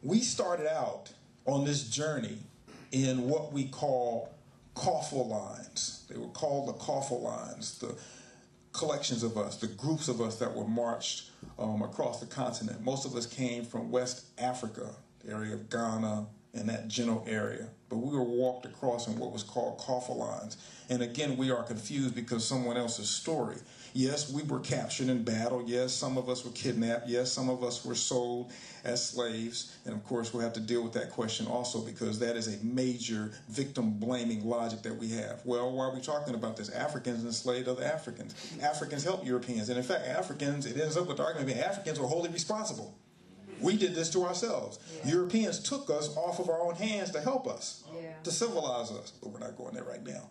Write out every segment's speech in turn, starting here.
We started out on this journey in what we call coffle lines. They were called the coffle lines, the collections of us, the groups of us that were marched across the continent. Most of us came from West Africa, the area of Ghana and that general area. But we were walked across in what was called coffle lines. And again, we are confused because someone else's story. Yes, we were captured in battle. Yes, some of us were kidnapped. Yes, some of us were sold as slaves. And of course, we'll have to deal with that question also because that is a major victim-blaming logic that we have. Well, why are we talking about this? Africans enslaved other Africans. Africans helped Europeans. And in fact, Africans, it ends up with the argument that Africans were wholly responsible. We did this to ourselves. Yeah. Europeans took us off of our own hands to help us, to civilize us. But we're not going there right now.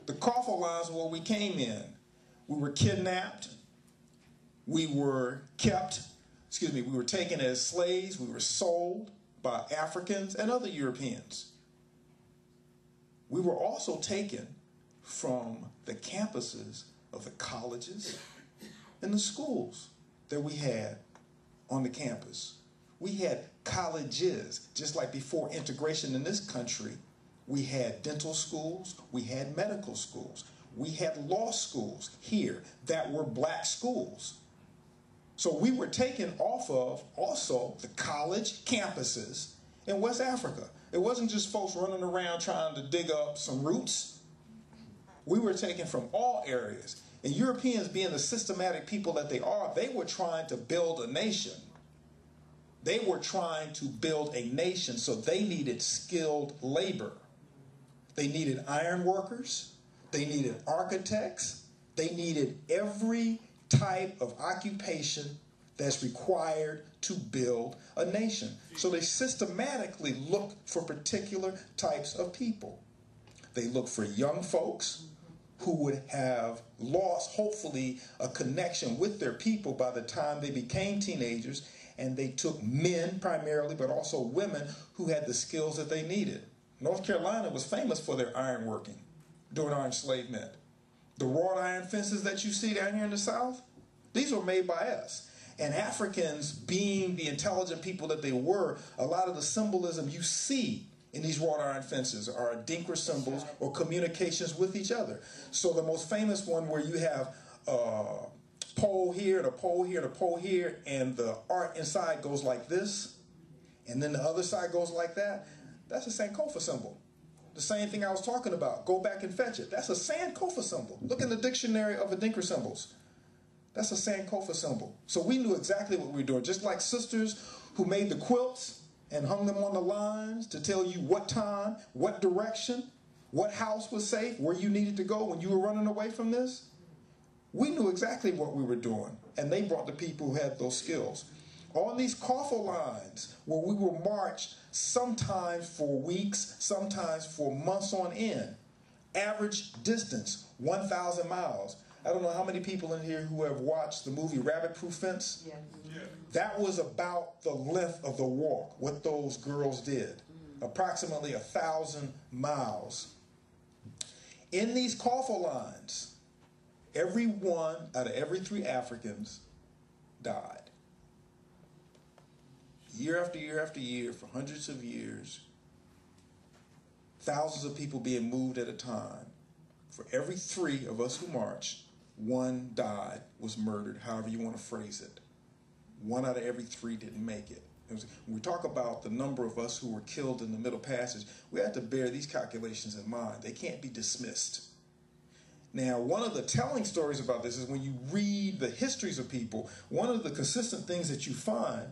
The coffle lines were where we came in. We were kidnapped. We were we were taken as slaves. We were sold by Africans and other Europeans. We were also taken from the campuses of the colleges and the schools that we had on the campus. We had colleges, just like before integration in this country. We had dental schools, we had medical schools, we had law schools here that were black schools. So we were taken off of also the college campuses in West Africa. It wasn't just folks running around trying to dig up some roots. We were taken from all areas. And Europeans, being the systematic people that they are, they were trying to build a nation. They were trying to build a nation, so they needed skilled labor. They needed iron workers. They needed architects. They needed every type of occupation that's required to build a nation. So they systematically looked for particular types of people. They looked for young folks who would have lost, hopefully, a connection with their people by the time they became teenagers, and they took men primarily, but also women who had the skills that they needed. North Carolina was famous for their ironworking during our enslavement. The wrought iron fences that you see down here in the South, these were made by us. And Africans, being the intelligent people that they were, a lot of the symbolism you see in these wrought iron fences are Adinkra symbols or communications with each other. So the most famous one where you have a pole here, and a pole here, and a pole here, and the art inside goes like this, and then the other side goes like that, that's a Sankofa symbol. The same thing I was talking about. Go back and fetch it. That's a Sankofa symbol. Look in the dictionary of Adinkra symbols. That's a Sankofa symbol. So we knew exactly what we were doing. Just like sisters who made the quilts and hung them on the lines to tell you what time, what direction, what house was safe, where you needed to go when you were running away from this. We knew exactly what we were doing, and they brought the people who had those skills. On these coffle lines, where we were marched sometimes for weeks, sometimes for months on end, average distance, 1,000 miles. I don't know how many people in here who have watched the movie Rabbit Proof Fence. Yeah. That was about the length of the walk, what those girls did. Approximately 1,000 miles. In these coffle lines, every one out of every 3 Africans died. Year after year after year, for hundreds of years, thousands of people being moved at a time. For every 3 of us who marched, 1 died, was murdered, however you want to phrase it. 1 out of every 3 didn't make it. When we talk about the number of us who were killed in the Middle Passage, we have to bear these calculations in mind. They can't be dismissed. Now, one of the telling stories about this is when you read the histories of people, one of the consistent things that you find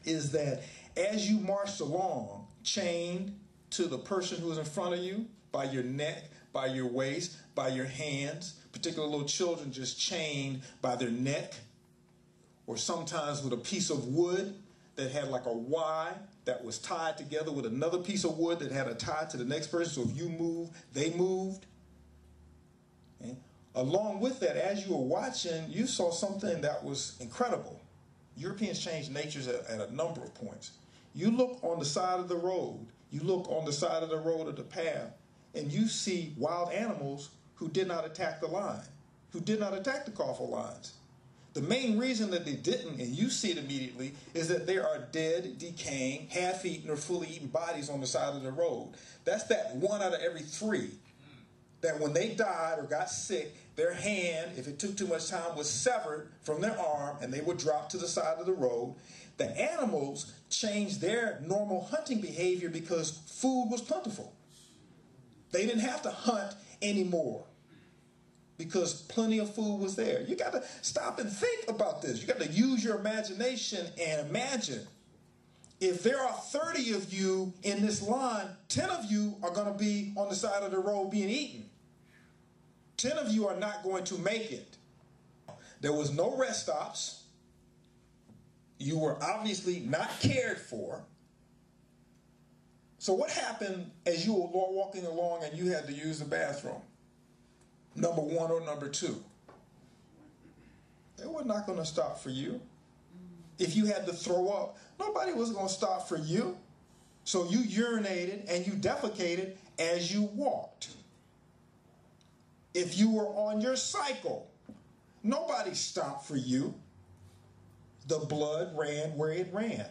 is that as you marched along, chained to the person who was in front of you, by your neck, by your waist, by your hands, particular little children just chained by their neck, or sometimes with a piece of wood that had like a Y that was tied together with another piece of wood that had a tie to the next person, so if you moved, they moved. Okay? Along with that, as you were watching, you saw something that was incredible. Europeans changed natures at a number of points. You look on the side of the road, you look on the side of the road of the path, and you see wild animals who did not attack the line, who did not attack the coffle lines. The main reason that they didn't, and you see it immediately, is that there are dead, decaying, half-eaten or fully eaten bodies on the side of the road. That's that 1 out of every 3 that when they died or got sick, their hand, if it took too much time, was severed from their arm and they would drop to the side of the road. The animals changed their normal hunting behavior because food was plentiful. They didn't have to hunt anymore because plenty of food was there. You got to stop and think about this. You got to use your imagination and imagine. If there are 30 of you in this line, 10 of you are going to be on the side of the road being eaten. 10 of you are not going to make it. There was no rest stops. You were obviously not cared for. So what happened as you were walking along and you had to use the bathroom? Number 1 or number 2? They were not going to stop for you. If you had to throw up, nobody was going to stop for you. So you urinated and you defecated as you walked. If you were on your cycle, nobody stopped for you. The blood ran where it ran.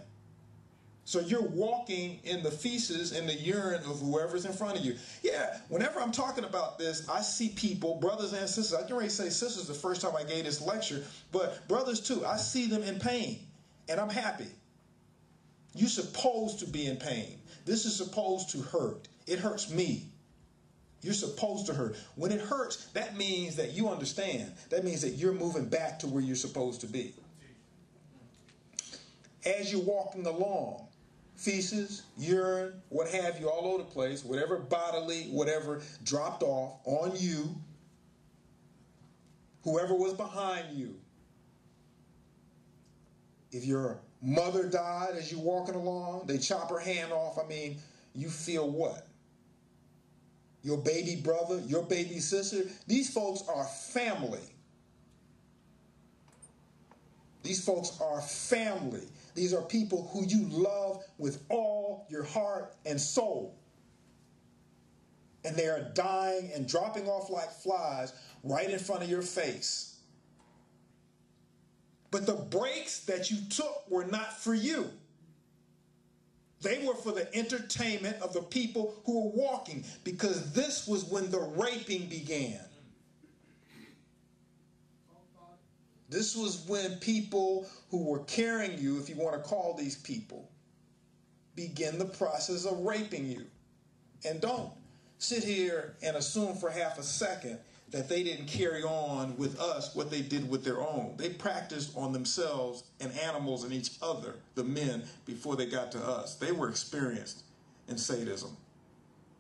So you're walking in the feces and the urine of whoever's in front of you. Yeah, whenever I'm talking about this, I see people, brothers and sisters. I can already say sisters the first time I gave this lecture, but brothers too. I see them in pain, and I'm happy. You're supposed to be in pain. This is supposed to hurt. It hurts me. You're supposed to hurt. When it hurts, that means that you understand. That means that you're moving back to where you're supposed to be. As you're walking along, feces, urine, what have you, all over the place, whatever bodily, whatever dropped off on you, whoever was behind you. If your mother died as you're walking along, they chop her hand off, you feel what? Your baby brother, your baby sister, these folks are family. These folks are family. These are people who you love with all your heart and soul. And they are dying and dropping off like flies right in front of your face. But the breaks that you took were not for you. They were for the entertainment of the people who were walking, because this was when the raping began. This was when people who were carrying you, if you want to call these people, begin the process of raping you. And don't sit here and assume for half a second that they didn't carry on with us what they did with their own. They practiced on themselves and animals and each other, the men, before they got to us. They were experienced in sadism.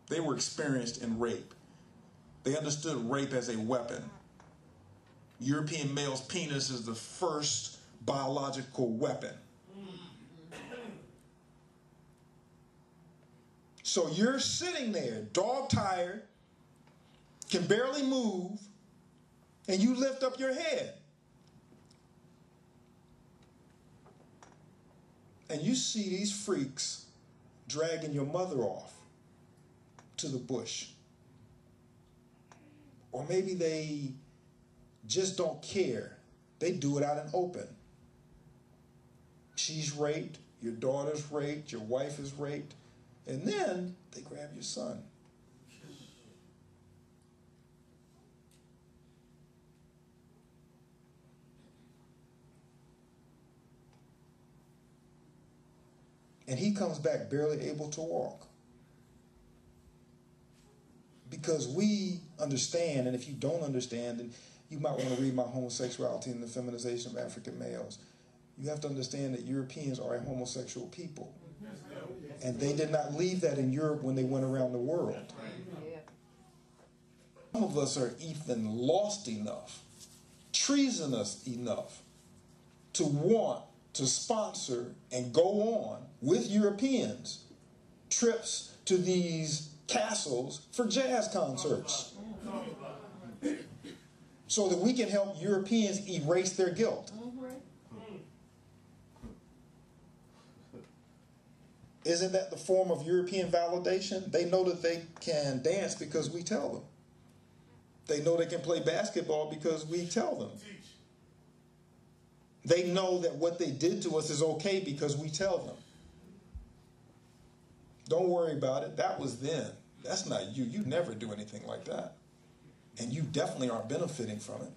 They were experienced in rape. They understood rape as a weapon. European male's penis is the first biological weapon. So you're sitting there, dog-tired, can barely move, and you lift up your head. And you see these freaks dragging your mother off to the bush. Or maybe they just don't care. They do it out in open. She's raped, your daughter's raped, your wife is raped, and then they grab your son. And he comes back barely able to walk. Because we understand, and if you don't understand, then you might want to read My Homosexuality and the Feminization of African Males. You have to understand that Europeans are a homosexual people. And they did not leave that in Europe when they went around the world. Some of us are even lost enough, treasonous enough, to want to sponsor and go on with Europeans trips to these castles for jazz concerts so that we can help Europeans erase their guilt. Isn't that the form of European validation? They know that they can dance because we tell them. They know they can play basketball because we tell them. They know that what they did to us is okay because we tell them. Don't worry about it. That was then. That's not you. You never do anything like that. And you definitely aren't benefiting from it.